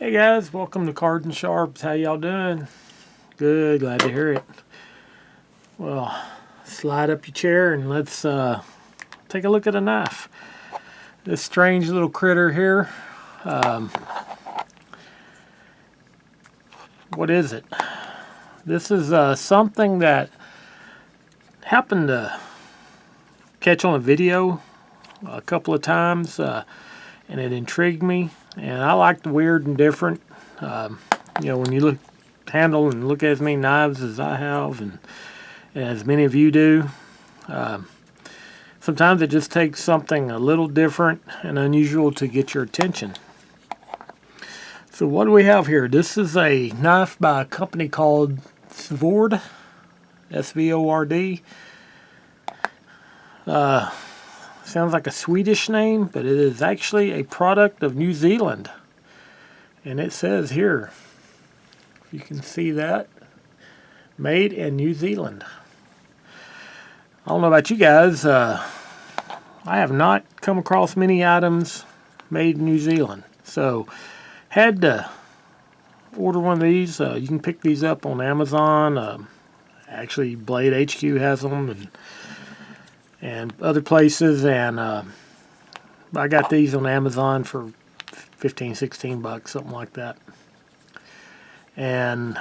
Hey guys, welcome to Cards and Sharps. How y'all doing? Good, glad to hear it. Well, slide up your chair and let's take a look at a knife. This strange little critter here. What is it? This is something that happened to catch on a video a couple of times, and it intrigued me. And I like the weird and different. When you handle and look at as many knives as I have, and as many of you do, sometimes it just takes something a little different and unusual to get your attention. So what do we have here? This is a knife by a company called Svord, S-V-O-R-D. Sounds like a Swedish name, but it is actually a product of New Zealand. And it says here, if you can see that, made in New Zealand. I don't know about you guys, I have not come across many items made in New Zealand. So, had to order one of these. You can pick these up on Amazon. Actually, Blade HQ has them, and other places, and I got these on Amazon for 15, 16 bucks, something like that. And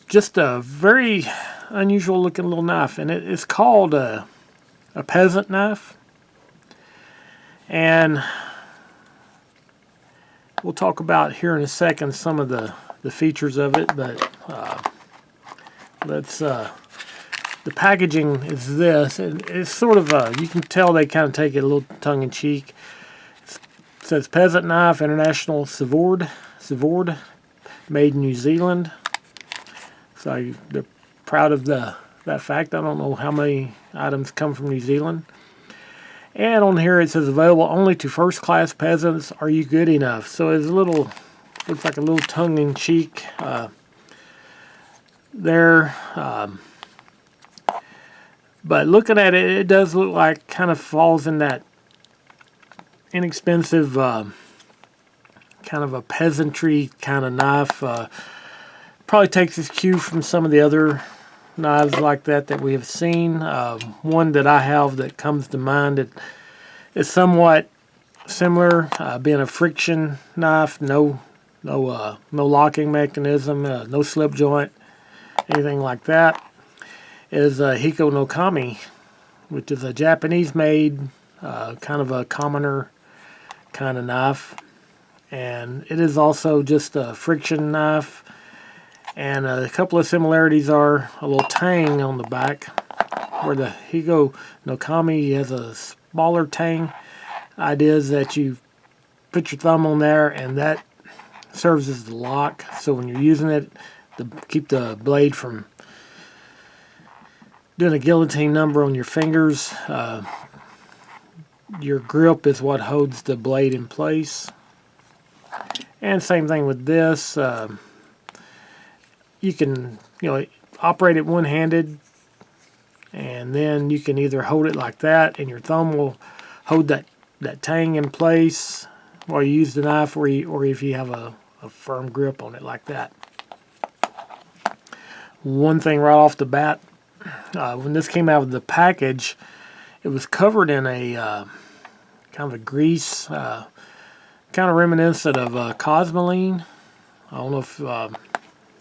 just a very unusual looking little knife, and it's called a Peasant knife. And we'll talk about here in a second some of the features of it, but the packaging is this, and it's sort of you can tell they kind of take it a little tongue-in-cheek. It says Peasant knife, International Svord, made in New Zealand. So they're proud of that fact. I don't know how many items come from New Zealand. And on here it says available only to first-class peasants. Are you good enough? So it's looks like a little tongue-in-cheek there. But looking at it, it does look like kind of falls in that inexpensive kind of a peasantry kind of knife. Probably takes its cue from some of the other knives like that we have seen. One that I have that comes to mind that is somewhat similar, being a friction knife, no locking mechanism, no slip joint, anything like that, is Hiko no Kami, which is a Japanese-made, kind of a commoner kind of knife. And it is also just a friction knife. And a couple of similarities are a little tang on the back, where the Hiko no Kami has a smaller tang. Idea is that you put your thumb on there, and that serves as the lock. So when you're using it, to keep the blade from doing a guillotine number on your fingers, your grip is what holds the blade in place. And same thing with this. You can operate it one-handed, and then you can either hold it like that, and your thumb will hold that tang in place while you use the knife, or if you have a firm grip on it like that. One thing right off the bat, when this came out of the package, it was covered in a kind of a grease, kind of reminiscent of cosmoline. I don't know if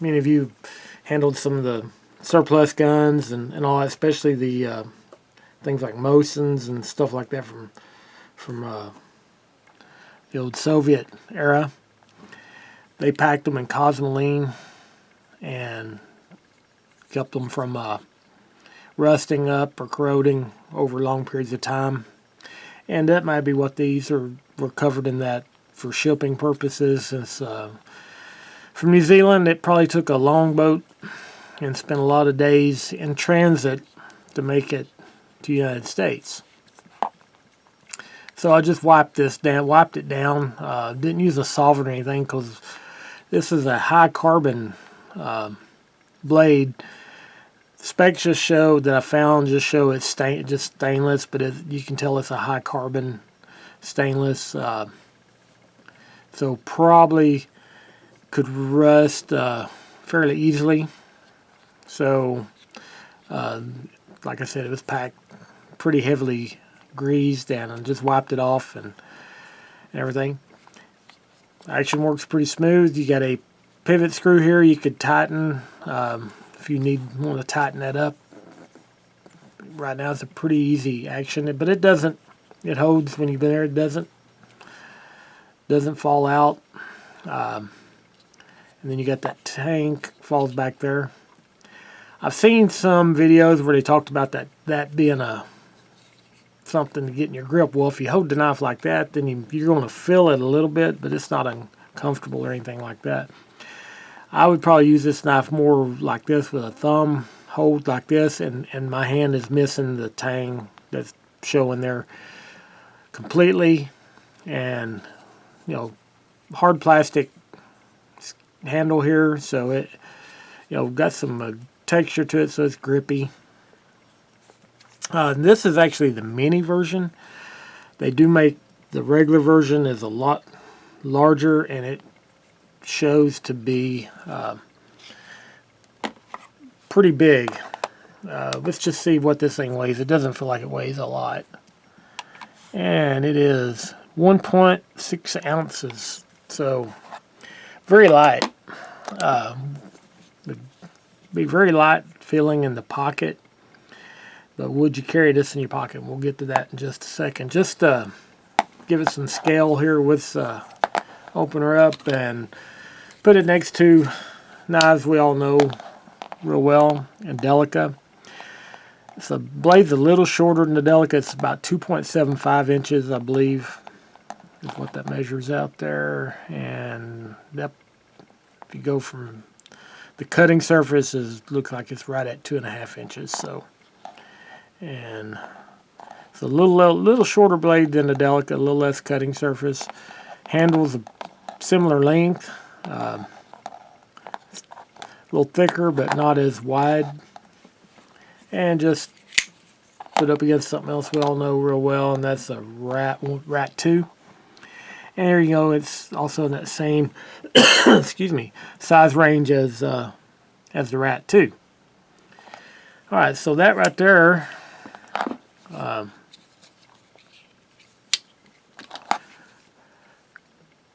many of you handled some of the surplus guns and all that, especially the things like Mosins and stuff like that from the old Soviet era. They packed them in cosmoline and kept them from rusting up or corroding over long periods of time. And that might be what these were covered in that for shipping purposes. Since from New Zealand, it probably took a long boat and spent a lot of days in transit to make it to the United States. So I just wiped it down. Didn't use a solvent or anything, because this is a high carbon blade. Specs just show that I found just show it's just stainless, but you can tell it's a high carbon stainless. so probably could rust fairly easily. So like I said, it was packed pretty heavily greased, and I just wiped it off and everything. Action works pretty smooth. You got a pivot screw here you could tighten if you want to tighten that up. Right now it's a pretty easy action, but it doesn't, it holds when you've been there. It doesn't fall out. And then you got that tank falls back there. I've seen some videos where they talked about that being something to get in your grip. Well, if you hold the knife like that, then you're going to feel it a little bit, but it's not uncomfortable or anything like that. I would probably use this knife more like this, with a thumb hold like this, and my hand is missing the tang that's showing there completely. And hard plastic handle here, so it got some texture to it, so it's grippy. This is actually the mini version. They do make the regular version is a lot larger, and it shows to be pretty big. Let's just see what this thing weighs. It doesn't feel like it weighs a lot, and it is 1.6 ounces, so very light. Be very light feeling in the pocket, but would you carry this in your pocket? We'll get to that in just a second. Just give it some scale here with open her up and put it next to knives we all know real well, and Delica. So the blade's a little shorter than the Delica. It's about 2.75 inches, I believe, is what that measures out there. And that, if you go from the cutting surface, looks like it's right at 2.5 inches. So, and it's a little shorter blade than the Delica, a little less cutting surface. Handle's a similar length, a little thicker, but not as wide. And just put up against something else we all know real well, and that's a Rat 2. And there you go. It's also in that same excuse me, size range as the Rat 2. All right, so that right there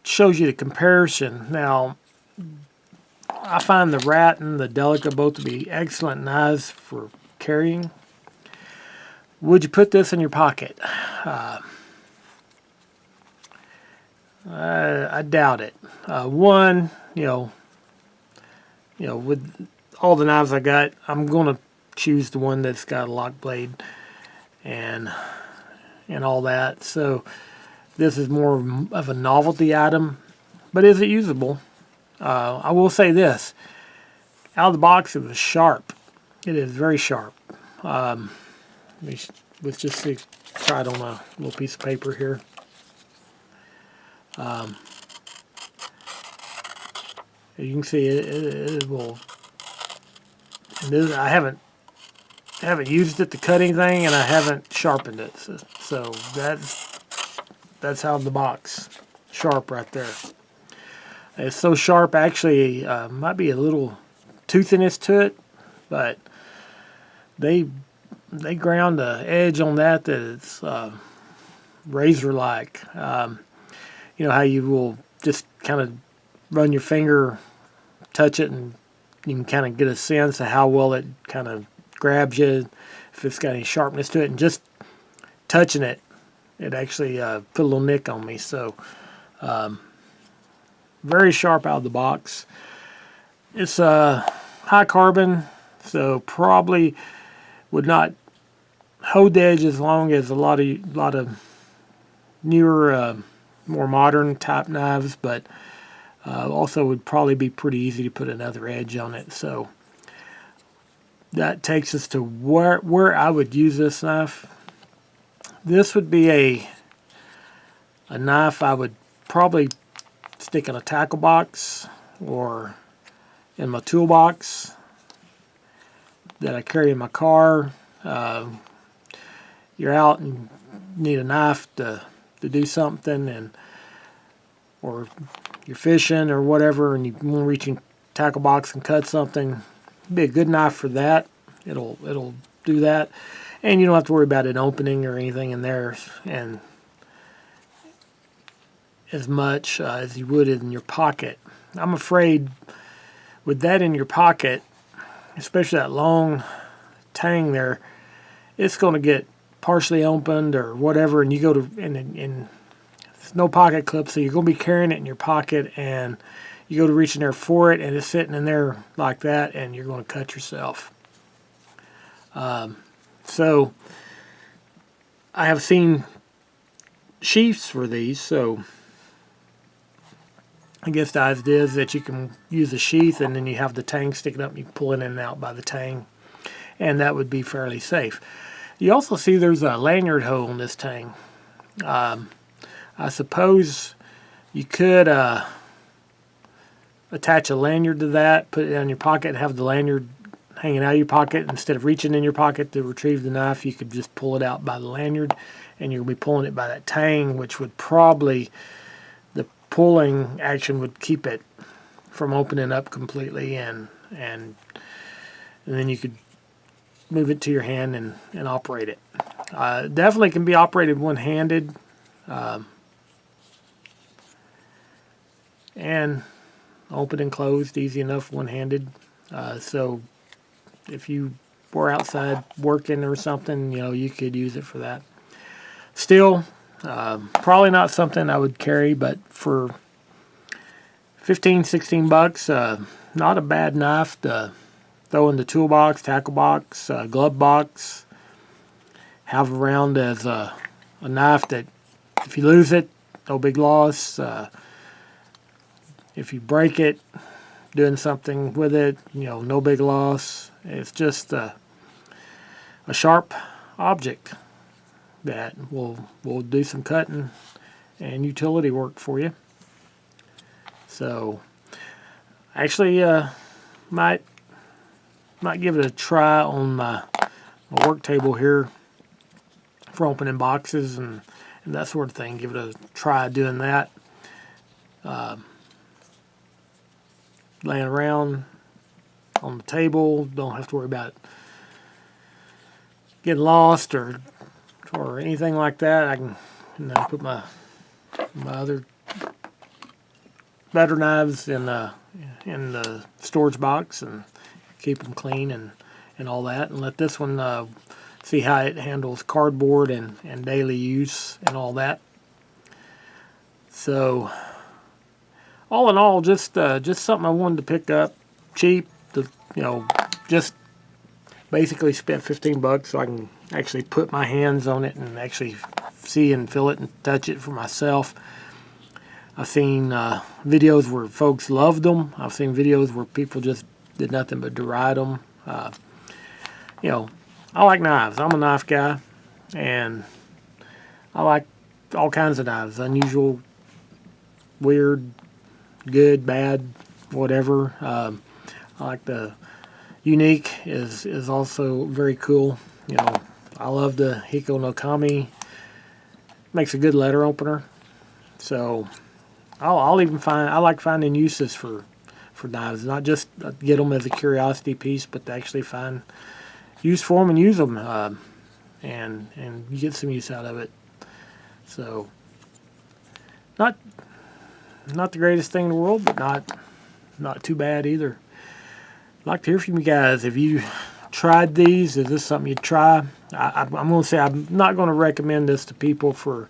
shows you the comparison. Now, I find the Rat and the Delica both to be excellent knives for carrying. Would you put this in your pocket? I doubt it. One, with all the knives I got, I'm going to choose the one that's got a lock blade and all that. So this is more of a novelty item, but is it usable? I will say this: out of the box, it was sharp. It is very sharp. Let's just see, try it on a little piece of paper here. You can see it will. And this, I haven't used it to cut anything, and I haven't sharpened it. So that's out of the box, sharp right there. It's so sharp, actually, might be a little toothiness to it, but they ground the edge on that it's razor-like. You know how you will just kind of run your finger, touch it, and you can kind of get a sense of how well it kind of grabs you, if it's got any sharpness to it. And just touching it, it actually put a little nick on me. So very sharp out of the box. It's high carbon, so probably would not hold the edge as long as a lot of newer, more modern type knives, but also would probably be pretty easy to put another edge on it. So that takes us to where I would use this knife. This would be a knife I would probably stick in a tackle box or in my toolbox that I carry in my car. You're out and need a knife to do something, and or you're fishing or whatever, and you want to reach in tackle box and cut something, it'd be a good knife for that. It'll do that, and you don't have to worry about it opening or anything in there, and as much as you would in your pocket. I'm afraid with that in your pocket, especially that long tang there, it's going to get partially opened or whatever, and you go to and there's no pocket clip, so you're going to be carrying it in your pocket, and you go to reach in there for it, and it's sitting in there like that, and you're going to cut yourself. So I have seen sheaths for these, so I guess the idea is that you can use a sheath, and then you have the tang sticking up, and you can pull it in and out by the tang, and that would be fairly safe. You also see there's a lanyard hole in this tang. I suppose you could attach a lanyard to that, put it in your pocket, and have the lanyard hanging out of your pocket. Instead of reaching in your pocket to retrieve the knife, you could just pull it out by the lanyard, and you'll be pulling it by that tang, which would probably, the pulling action would keep it from opening up completely, and then you could move it to your hand and operate it. Definitely can be operated one-handed, and open and closed easy enough one-handed. So if you were outside working or something, you could use it for that. Still, probably not something I would carry, but for 15, 16 bucks, not a bad knife to throw in the toolbox, tackle box, glove box, have around as a knife that if you lose it, no big loss. If you break it doing something with it, no big loss. It's just a sharp object that will do some cutting and utility work for you. So actually might give it a try on my work table here for opening boxes and that sort of thing. Give it a try doing that. Laying around on the table, don't have to worry about getting lost or anything like that. I can put my other better knives in the storage box and keep them clean and all that, and let this one see how it handles cardboard and daily use and all that. So all in all, just something I wanted to pick up cheap. Just basically spent 15 bucks so I can actually put my hands on it and actually see and feel it and touch it for myself. I've seen videos where folks loved them. I've seen videos where people just did nothing but deride them. I like knives. I'm a knife guy, and I like all kinds of knives. Unusual, weird, good, bad, whatever. I like the unique is also very cool. I love the Hiko no Kami. Makes a good letter opener. So I'll even I like finding uses for knives, not just get them as a curiosity piece, but to actually find use for them and use them, and you get some use out of it. So not the greatest thing in the world, but not too bad either. I'd like to hear from you guys. Have you tried these? Is this something you'd try? I'm going to say I'm not going to recommend this to people for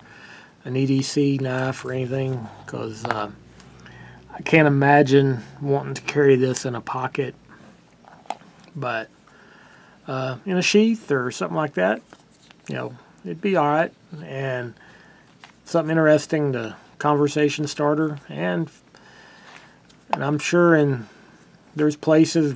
an EDC knife or anything, because I can't imagine wanting to carry this in a pocket. But in a sheath or something like that, it'd be all right, and something interesting to conversation starter. And I'm sure there's places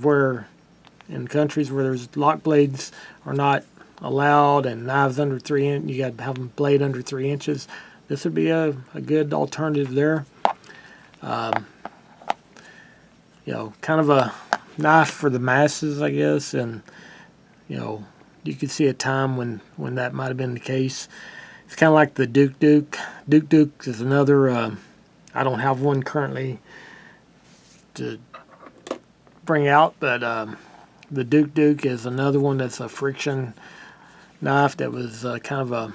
in countries where there's lock blades are not allowed and knives under 3 inches, you got to have a blade under 3 inches. This would be a good alternative there. Kind of a knife for the masses, I guess, and you could see a time when that might have been the case. It's kind of like the Duke. Duke is another I don't have one currently to bring out, but the Duke is another one that's a friction knife that was kind of a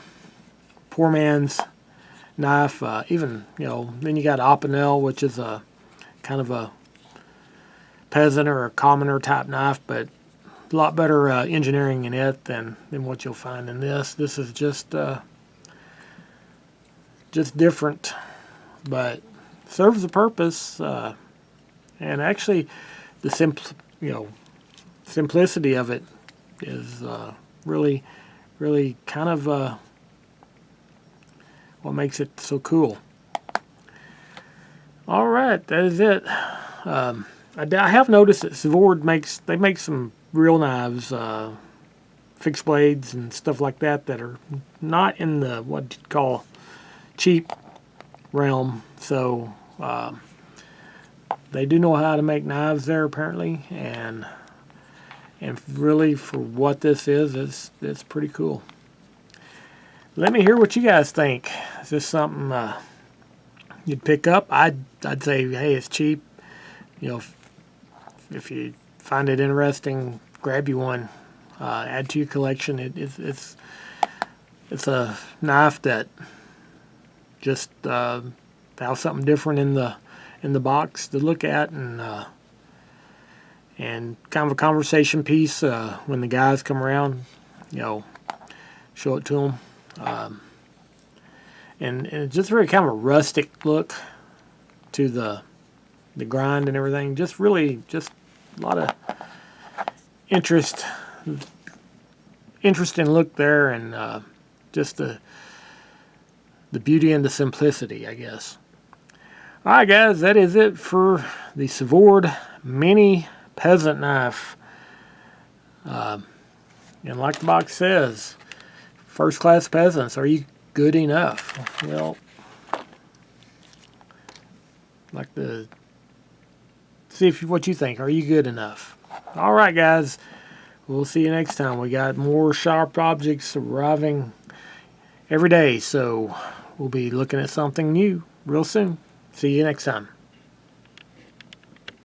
poor man's knife. Even, you know, then you got Opinel, which is a kind of a peasant or a commoner type knife, but a lot better engineering in it than what you'll find in this. This is just different, but serves a purpose. And actually, the simplicity of it is really kind of what makes it so cool. All right, that is it. I have noticed that Svord make some real knives, fixed blades and stuff like that are not in the what you'd call cheap realm. So they do know how to make knives there apparently, and really for what this is, it's pretty cool. Let me hear what you guys think. Is this something you'd pick up? I'd say, hey, it's cheap. You know, if you find it interesting, grab you one, add to your collection. It's a knife that just have something different in the box to look at, and kind of a conversation piece when the guys come around. You know, show it to them, and it's just very kind of a rustic look to the grind and everything. Just really just a lot of interesting look there, and just the beauty and the simplicity, I guess. All right, guys, that is it for the Svord Mini Peasant Knife. And like the box says, first-class peasants, are you good enough? Well, like to see what you think. Are you good enough? All right, guys. We'll see you next time. We got more sharp objects arriving every day, so we'll be looking at something new real soon. See you next time.